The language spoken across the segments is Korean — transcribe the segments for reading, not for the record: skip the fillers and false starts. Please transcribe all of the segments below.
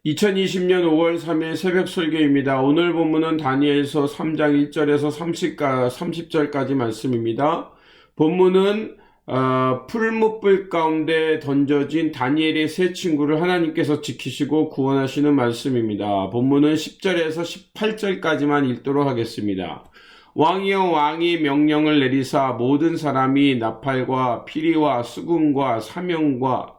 2020년 5월 3일 새벽 설교입니다. 오늘 본문은 다니엘서 3장 1절에서 30절까지 말씀입니다. 본문은 풀무불 가운데 던져진 다니엘의 세 친구를 하나님께서 지키시고 구원하시는 말씀입니다. 본문은 10절에서 18절까지만 읽도록 하겠습니다. 왕이여, 왕이 명령을 내리사 모든 사람이 나팔과 피리와 수금과 사명금과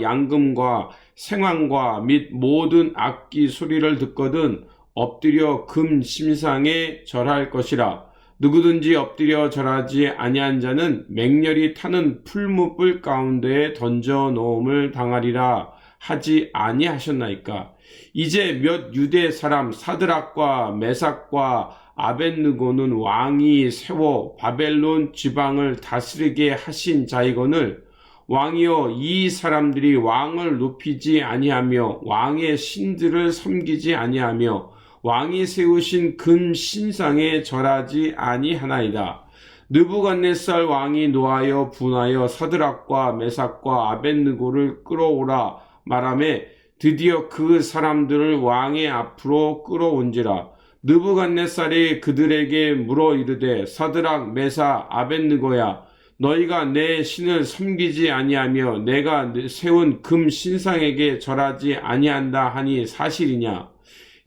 양금과 생황과 및 모든 악기 소리를 듣거든 엎드려 금 심상에 절할 것이라. 누구든지 엎드려 절하지 아니한 자는 맹렬히 타는 풀무불 가운데에 던져 놓음을 당하리라 하지 아니하셨나이까. 이제 몇 유대 사람 사드락과 메삭과 아벳느고는 왕이 세워 바벨론 지방을 다스리게 하신 자이거늘 왕이여, 이 사람들이 왕을 높이지 아니하며 왕의 신들을 섬기지 아니하며 왕이 세우신 금 신상에 절하지 아니하나이다. 느부갓네살 왕이 노하여 분하여 사드락과 메삭과 아벳느고를 끌어오라 말하매 드디어 그 사람들을 왕의 앞으로 끌어온지라. 느부갓네살이 그들에게 물어 이르되 사드락 메삭 아벳느고야, 너희가 내 신을 섬기지 아니하며 내가 세운 금 신상에게 절하지 아니한다 하니 사실이냐?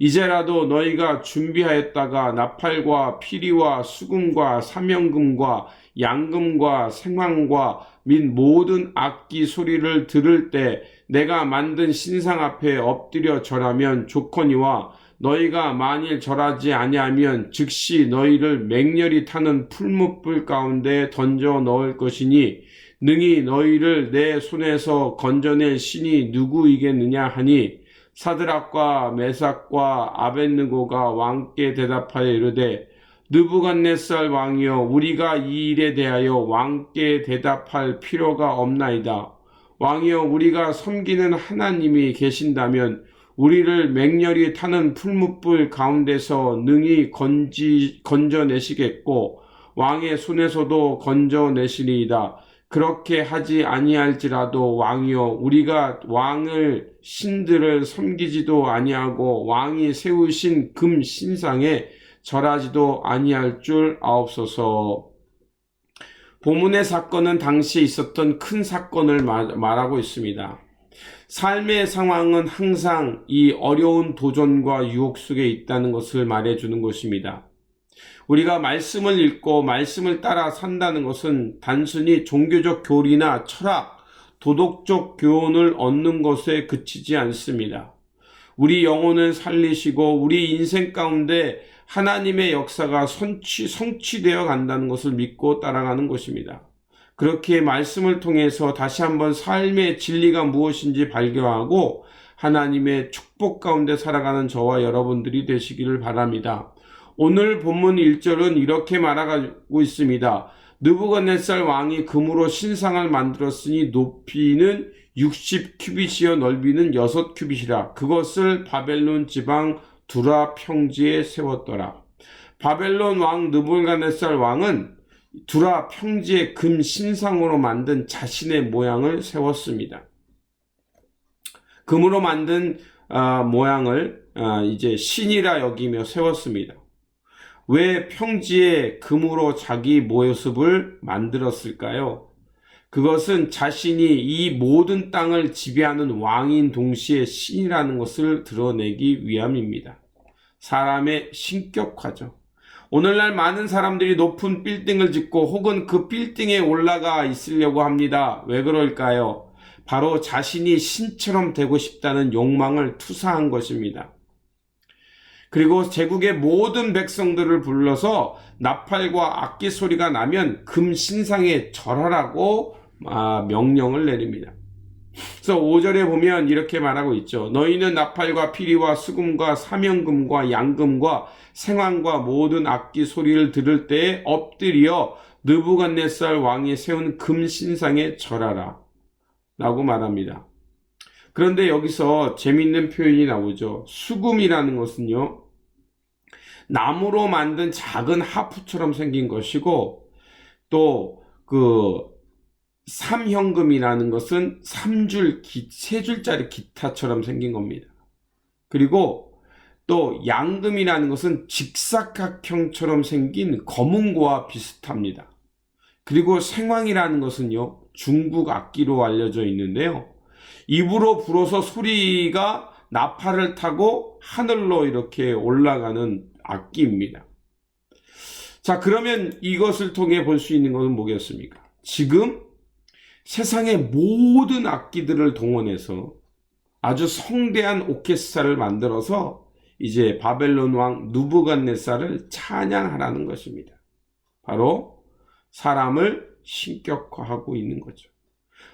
이제라도 너희가 준비하였다가 나팔과 피리와 수금과 사명금과 양금과 생황과 및 모든 악기 소리를 들을 때 내가 만든 신상 앞에 엎드려 절하면 좋거니와 너희가 만일 절하지 아니하면 즉시 너희를 맹렬히 타는 풀무불 가운데 던져 넣을 것이니 능히 너희를 내 손에서 건져낼 신이 누구이겠느냐 하니 사드락과 메삭과 아벳느고가 왕께 대답하여 이르되 느부갓네살 왕이여, 우리가 이 일에 대하여 왕께 대답할 필요가 없나이다. 왕이여, 우리가 섬기는 하나님이 계신다면 우리를 맹렬히 타는 풀무불 가운데서 능히 건져내시겠고 왕의 손에서도 건져내시리이다. 그렇게 하지 아니할지라도 왕이여, 우리가 왕을 신들을 섬기지도 아니하고 왕이 세우신 금 신상에 절하지도 아니할 줄 아옵소서. 본문의 사건은 당시에 있었던 큰 사건을 말하고 있습니다. 삶의 상황은 항상 이 어려운 도전과 유혹 속에 있다는 것을 말해주는 것입니다. 우리가 말씀을 읽고 말씀을 따라 산다는 것은 단순히 종교적 교리나 철학, 도덕적 교훈을 얻는 것에 그치지 않습니다. 우리 영혼을 살리시고 우리 인생 가운데 하나님의 역사가 성취되어 간다는 것을 믿고 따라가는 것입니다. 그렇게 말씀을 통해서 다시 한번 삶의 진리가 무엇인지 발견하고 하나님의 축복 가운데 살아가는 저와 여러분들이 되시기를 바랍니다. 오늘 본문 1절은 이렇게 말하고 있습니다. 느부갓네살 왕이 금으로 신상을 만들었으니 높이는 60규빗이요 넓이는 6규빗이라. 그것을 바벨론 지방 두라 평지에 세웠더라. 바벨론 왕 느부갓네살 왕은 두라 평지의 금 신상으로 만든 자신의 모양을 세웠습니다. 금으로 만든 모양을 이제 신이라 여기며 세웠습니다. 왜 평지에 금으로 자기 모습을 만들었을까요? 그것은 자신이 이 모든 땅을 지배하는 왕인 동시에 신이라는 것을 드러내기 위함입니다. 사람의 신격화죠. 오늘날 많은 사람들이 높은 빌딩을 짓고 혹은 그 빌딩에 올라가 있으려고 합니다. 왜 그럴까요? 바로 자신이 신처럼 되고 싶다는 욕망을 투사한 것입니다. 그리고 제국의 모든 백성들을 불러서 나팔과 악기 소리가 나면 금 신상에 절하라고 명령을 내립니다. 그래서 5절에 보면 이렇게 말하고 있죠. 너희는 나팔과 피리와 수금과 사명금과 양금과 생황과 모든 악기 소리를 들을 때에 엎드려 느부갓네살 왕이 세운 금 신상에 절하라 라고 말합니다. 그런데 여기서 재미있는 표현이 나오죠. 수금이라는 것은요, 나무로 만든 작은 하프처럼 생긴 것이고 또 삼현금이라는 것은 세 줄짜리 기타처럼 생긴 겁니다. 그리고 또 양금이라는 것은 직사각형처럼 생긴 검은고와 비슷합니다. 그리고 생황이라는 것은요, 중국 악기로 알려져 있는데요. 입으로 불어서 소리가 나팔을 타고 하늘로 이렇게 올라가는 악기입니다. 자, 그러면 이것을 통해 볼 수 있는 것은 뭐겠습니까? 지금 세상의 모든 악기들을 동원해서 아주 성대한 오케스트라를 만들어서 이제 바벨론 왕 느부갓네살을 찬양하라는 것입니다. 바로 사람을 신격화하고 있는 거죠.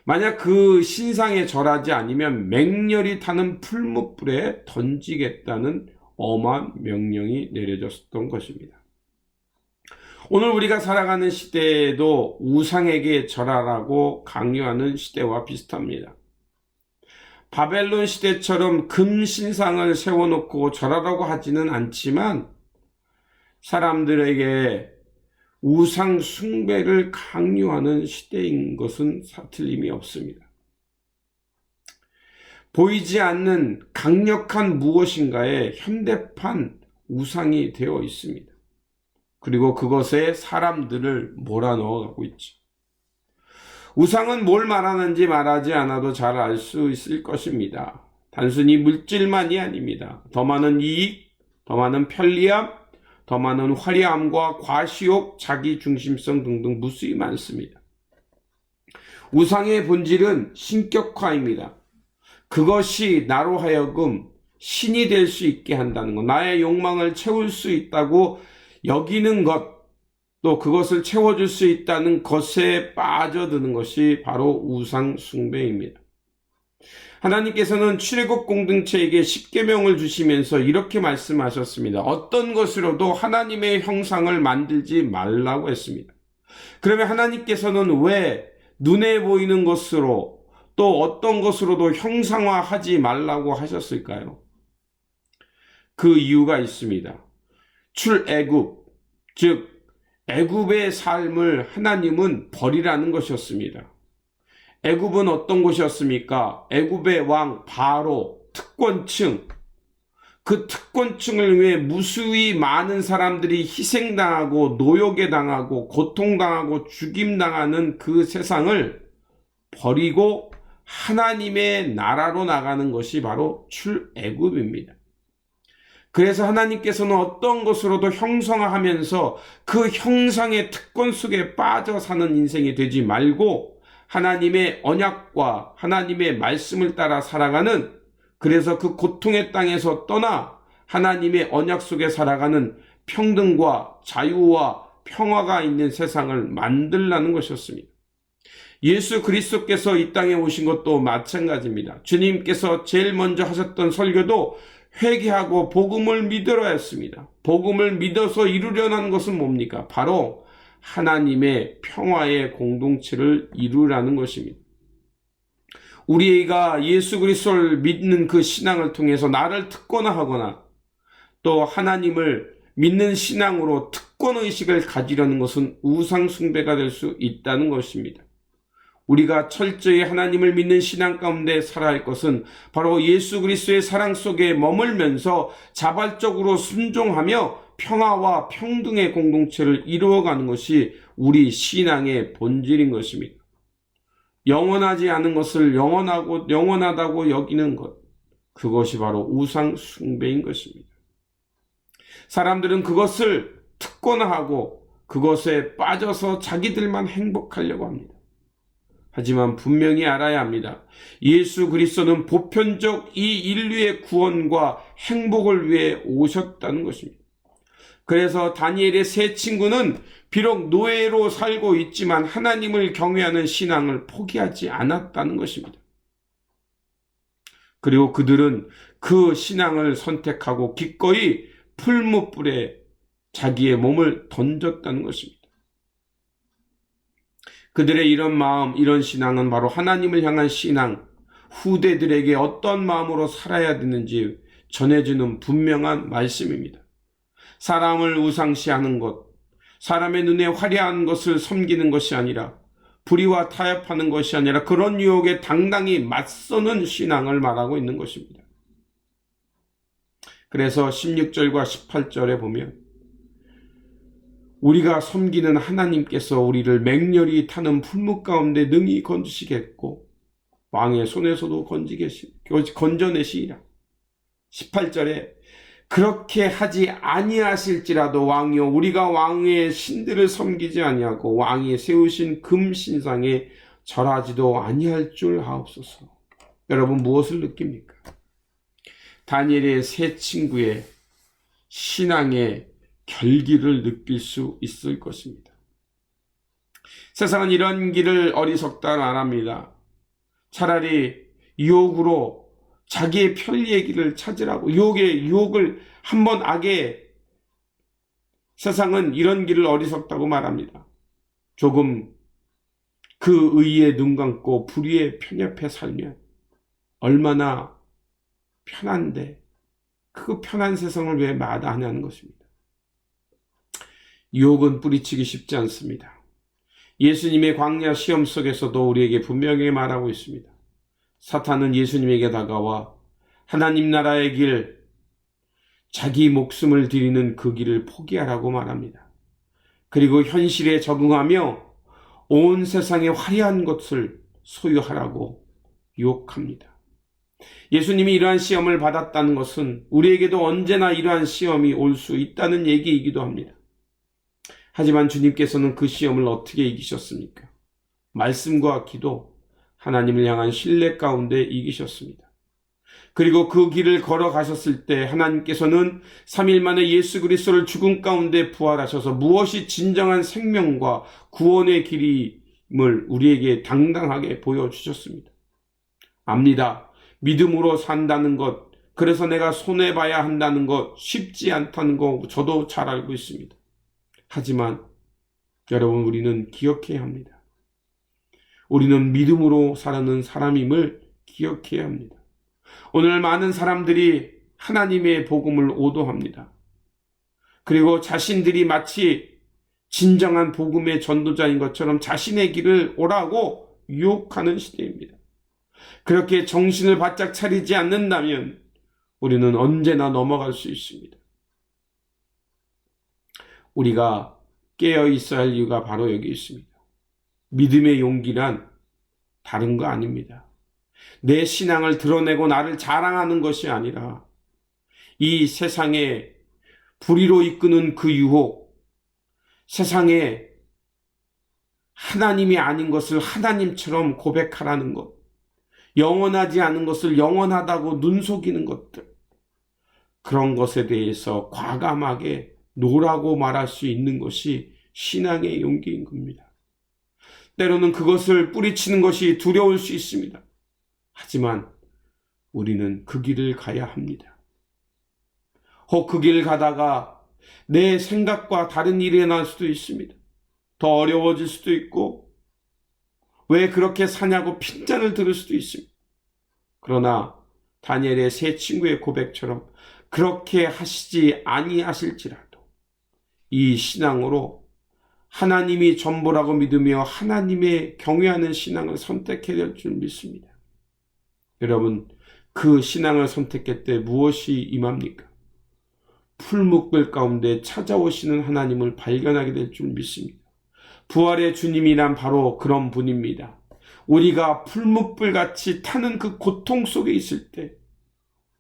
만약 그 신상에 절하지 않으면 맹렬히 타는 풀무불에 던지겠다는 엄한 명령이 내려졌던 것입니다. 오늘 우리가 살아가는 시대에도 우상에게 절하라고 강요하는 시대와 비슷합니다. 바벨론 시대처럼 금 신상을 세워놓고 절하라고 하지는 않지만 사람들에게 우상 숭배를 강요하는 시대인 것은 틀림이 없습니다. 보이지 않는 강력한 무엇인가에 현대판 우상이 되어 있습니다. 그리고 그것에 사람들을 몰아넣어가고 있죠. 우상은 뭘 말하는지 말하지 않아도 잘 알 수 있을 것입니다. 단순히 물질만이 아닙니다. 더 많은 이익, 더 많은 편리함, 더 많은 화려함과 과시욕, 자기중심성 등등 무수히 많습니다. 우상의 본질은 신격화입니다. 그것이 나로 하여금 신이 될 수 있게 한다는 것, 나의 욕망을 채울 수 있다고 여기는 것, 또 그것을 채워줄 수 있다는 것에 빠져드는 것이 바로 우상 숭배입니다. 하나님께서는 출애굽 공동체에게 십계명을 주시면서 이렇게 말씀하셨습니다. 어떤 것으로도 하나님의 형상을 만들지 말라고 했습니다. 그러면 하나님께서는 왜 눈에 보이는 것으로 또 어떤 것으로도 형상화하지 말라고 하셨을까요? 그 이유가 있습니다. 출애굽, 즉 애굽의 삶을 하나님은 버리라는 것이었습니다. 애굽은 어떤 곳이었습니까? 애굽의 왕 바로, 특권층, 그 특권층을 위해 무수히 많은 사람들이 희생당하고 노역에 당하고 고통당하고 죽임당하는 그 세상을 버리고 하나님의 나라로 나가는 것이 바로 출애굽입니다. 그래서 하나님께서는 어떤 것으로도 형성화하면서 그 형상의 특권 속에 빠져 사는 인생이 되지 말고 하나님의 언약과 하나님의 말씀을 따라 살아가는, 그래서 그 고통의 땅에서 떠나 하나님의 언약 속에 살아가는 평등과 자유와 평화가 있는 세상을 만들라는 것이었습니다. 예수 그리스도께서 이 땅에 오신 것도 마찬가지입니다. 주님께서 제일 먼저 하셨던 설교도 회개하고 복음을 믿으라 했습니다. 복음을 믿어서 이루려는 하는 것은 뭡니까? 바로 하나님의 평화의 공동체를 이루라는 것입니다. 우리가 예수 그리스도를 믿는 그 신앙을 통해서 나를 특권화하거나 또 하나님을 믿는 신앙으로 특권의식을 가지려는 것은 우상 숭배가 될 수 있다는 것입니다. 우리가 철저히 하나님을 믿는 신앙 가운데 살아야 할 것은 바로 예수 그리스도의 사랑 속에 머물면서 자발적으로 순종하며 평화와 평등의 공동체를 이루어가는 것이 우리 신앙의 본질인 것입니다. 영원하지 않은 것을 영원하다고 여기는 것, 그것이 바로 우상 숭배인 것입니다. 사람들은 그것을 특권화하고 그것에 빠져서 자기들만 행복하려고 합니다. 하지만 분명히 알아야 합니다. 예수 그리스도는 보편적 이 인류의 구원과 행복을 위해 오셨다는 것입니다. 그래서 다니엘의 세 친구는 비록 노예로 살고 있지만 하나님을 경외하는 신앙을 포기하지 않았다는 것입니다. 그리고 그들은 그 신앙을 선택하고 기꺼이 풀무불에 자기의 몸을 던졌다는 것입니다. 그들의 이런 마음, 이런 신앙은 바로 하나님을 향한 신앙, 후대들에게 어떤 마음으로 살아야 되는지 전해주는 분명한 말씀입니다. 사람을 우상시하는 것, 사람의 눈에 화려한 것을 섬기는 것이 아니라 불의와 타협하는 것이 아니라 그런 유혹에 당당히 맞서는 신앙을 말하고 있는 것입니다. 그래서 16절과 18절에 보면 우리가 섬기는 하나님께서 우리를 맹렬히 타는 풀무 가운데 능히 건지시겠고 왕의 손에서도 건져내시리라. 18절에 그렇게 하지 아니하실지라도 왕이여 우리가 왕의 신들을 섬기지 아니하고 왕이 세우신 금 신상에 절하지도 아니할 줄 하옵소서. 여러분 무엇을 느낍니까? 다니엘의 세 친구의 신앙의 결기를 느낄 수 있을 것입니다. 세상은 이런 길을 어리석다 말합니다. 차라리 유혹으로 자기의 편리의 길을 찾으라고 유혹을 한번 악에 세상은 이런 길을 어리석다고 말합니다. 조금 그 의에 눈 감고 불의에 편협해 살면 얼마나 편한데 그 편한 세상을 왜 마다하냐는 것입니다. 유혹은 뿌리치기 쉽지 않습니다. 예수님의 광야 시험 속에서도 우리에게 분명히 말하고 있습니다. 사탄은 예수님에게 다가와 하나님 나라의 길, 자기 목숨을 드리는 그 길을 포기하라고 말합니다. 그리고 현실에 적응하며 온 세상의 화려한 것을 소유하라고 유혹합니다. 예수님이 이러한 시험을 받았다는 것은 우리에게도 언제나 이러한 시험이 올 수 있다는 얘기이기도 합니다. 하지만 주님께서는 그 시험을 어떻게 이기셨습니까? 말씀과 기도, 하나님을 향한 신뢰 가운데 이기셨습니다. 그리고 그 길을 걸어가셨을 때 하나님께서는 3일 만에 예수 그리스도를 죽음 가운데 부활하셔서 무엇이 진정한 생명과 구원의 길임을 우리에게 당당하게 보여주셨습니다. 압니다. 믿음으로 산다는 것, 그래서 내가 손해봐야 한다는 것 쉽지 않다는 거 저도 잘 알고 있습니다. 하지만 여러분 우리는 기억해야 합니다. 우리는 믿음으로 살아가는 사람임을 기억해야 합니다. 오늘 많은 사람들이 하나님의 복음을 오도합니다. 그리고 자신들이 마치 진정한 복음의 전도자인 것처럼 자신의 길을 오라고 유혹하는 시대입니다. 그렇게 정신을 바짝 차리지 않는다면 우리는 언제나 넘어갈 수 있습니다. 우리가 깨어 있어야 할 이유가 바로 여기 있습니다. 믿음의 용기란 다른 거 아닙니다. 내 신앙을 드러내고 나를 자랑하는 것이 아니라 이 세상에 불의로 이끄는 그 유혹, 세상에 하나님이 아닌 것을 하나님처럼 고백하라는 것, 영원하지 않은 것을 영원하다고 눈속이는 것들, 그런 것에 대해서 과감하게 노라고 말할 수 있는 것이 신앙의 용기인 겁니다. 때로는 그것을 뿌리치는 것이 두려울 수 있습니다. 하지만 우리는 그 길을 가야 합니다. 혹 그 길을 가다가 내 생각과 다른 일이 일어날 수도 있습니다. 더 어려워질 수도 있고 왜 그렇게 사냐고 핀잔을 들을 수도 있습니다. 그러나 다니엘의 세 친구의 고백처럼 그렇게 하시지 아니하실지라도 이 신앙으로 하나님이 전부라고 믿으며 하나님의 경외하는 신앙을 선택해야 될 줄 믿습니다. 여러분, 그 신앙을 선택할 때 무엇이 임합니까? 풀무불 가운데 찾아오시는 하나님을 발견하게 될 줄 믿습니다. 부활의 주님이란 바로 그런 분입니다. 우리가 풀무불같이 타는 그 고통 속에 있을 때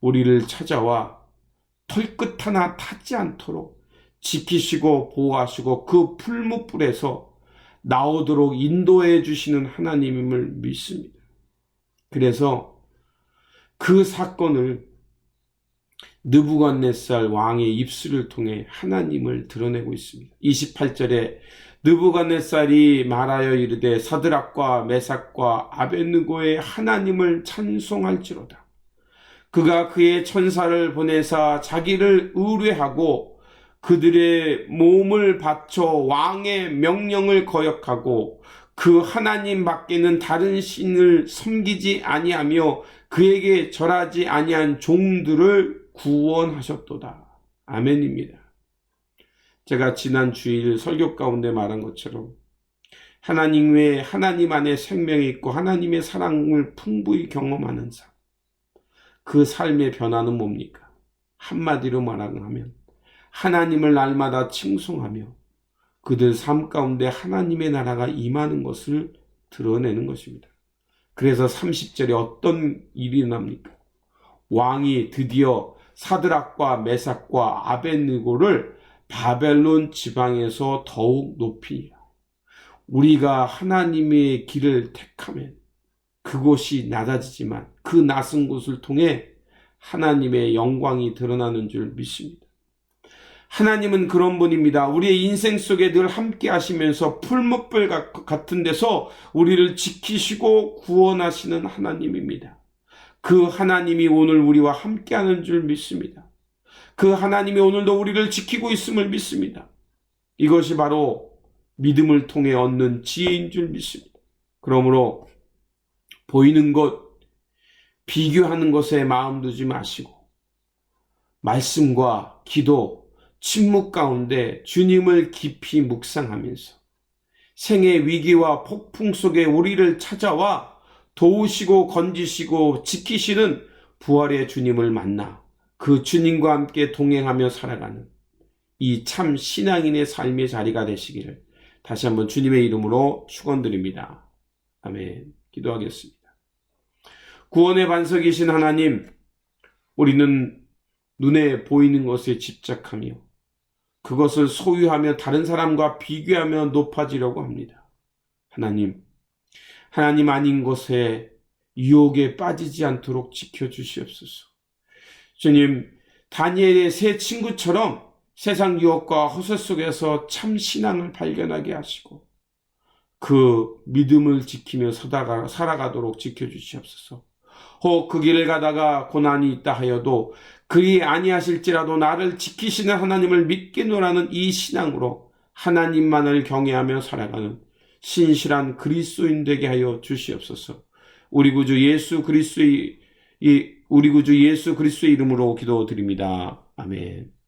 우리를 찾아와 털끝 하나 타지 않도록 지키시고 보호하시고 그 풀무불에서 나오도록 인도해 주시는 하나님임을 믿습니다. 그래서 그 사건을 느부갓네살 왕의 입술을 통해 하나님을 드러내고 있습니다. 28절에 느부갓네살이 말하여 이르되 사드락과 메삭과 아벳느고의 하나님을 찬송할지로다. 그가 그의 천사를 보내사 자기를 의뢰하고 그들의 몸을 바쳐 왕의 명령을 거역하고 그 하나님 밖에는 다른 신을 섬기지 아니하며 그에게 절하지 아니한 종들을 구원하셨도다. 아멘입니다. 제가 지난 주일 설교 가운데 말한 것처럼 하나님 외에 하나님 안에 생명이 있고 하나님의 사랑을 풍부히 경험하는 삶. 그 삶의 변화는 뭡니까? 한마디로 말하면 하나님을 날마다 칭송하며 그들 삶 가운데 하나님의 나라가 임하는 것을 드러내는 것입니다. 그래서 30절에 어떤 일이 일어납니까? 왕이 드디어 사드락과 메삭과 아벳느고를 바벨론 지방에서 더욱 높이니라. 우리가 하나님의 길을 택하면 그곳이 낮아지지만 그 낮은 곳을 통해 하나님의 영광이 드러나는 줄 믿습니다. 하나님은 그런 분입니다. 우리의 인생 속에 늘 함께 하시면서 풀무불 같은 데서 우리를 지키시고 구원하시는 하나님입니다. 그 하나님이 오늘 우리와 함께하는 줄 믿습니다. 그 하나님이 오늘도 우리를 지키고 있음을 믿습니다. 이것이 바로 믿음을 통해 얻는 지혜인 줄 믿습니다. 그러므로 보이는 것, 비교하는 것에 마음 두지 마시고 말씀과 기도, 침묵 가운데 주님을 깊이 묵상하면서 생의 위기와 폭풍 속에 우리를 찾아와 도우시고 건지시고 지키시는 부활의 주님을 만나 그 주님과 함께 동행하며 살아가는 이 참 신앙인의 삶의 자리가 되시기를 다시 한번 주님의 이름으로 축원드립니다. 아멘. 기도하겠습니다. 구원의 반석이신 하나님, 우리는 눈에 보이는 것에 집착하며 그것을 소유하며 다른 사람과 비교하며 높아지려고 합니다. 하나님 아닌 것에 유혹에 빠지지 않도록 지켜주시옵소서. 주님, 다니엘의 세 친구처럼 세상 유혹과 허세 속에서 참 신앙을 발견하게 하시고 그 믿음을 지키며 살아가도록 지켜주시옵소서. 혹 그 길을 가다가 고난이 있다 하여도 그리 아니하실지라도 나를 지키시는 하나님을 믿겠노라는 이 신앙으로 하나님만을 경외하며 살아가는 신실한 그리스도인 되게 하여 주시옵소서. 우리 구주 예수 그리스도의 이름으로 기도드립니다. 아멘.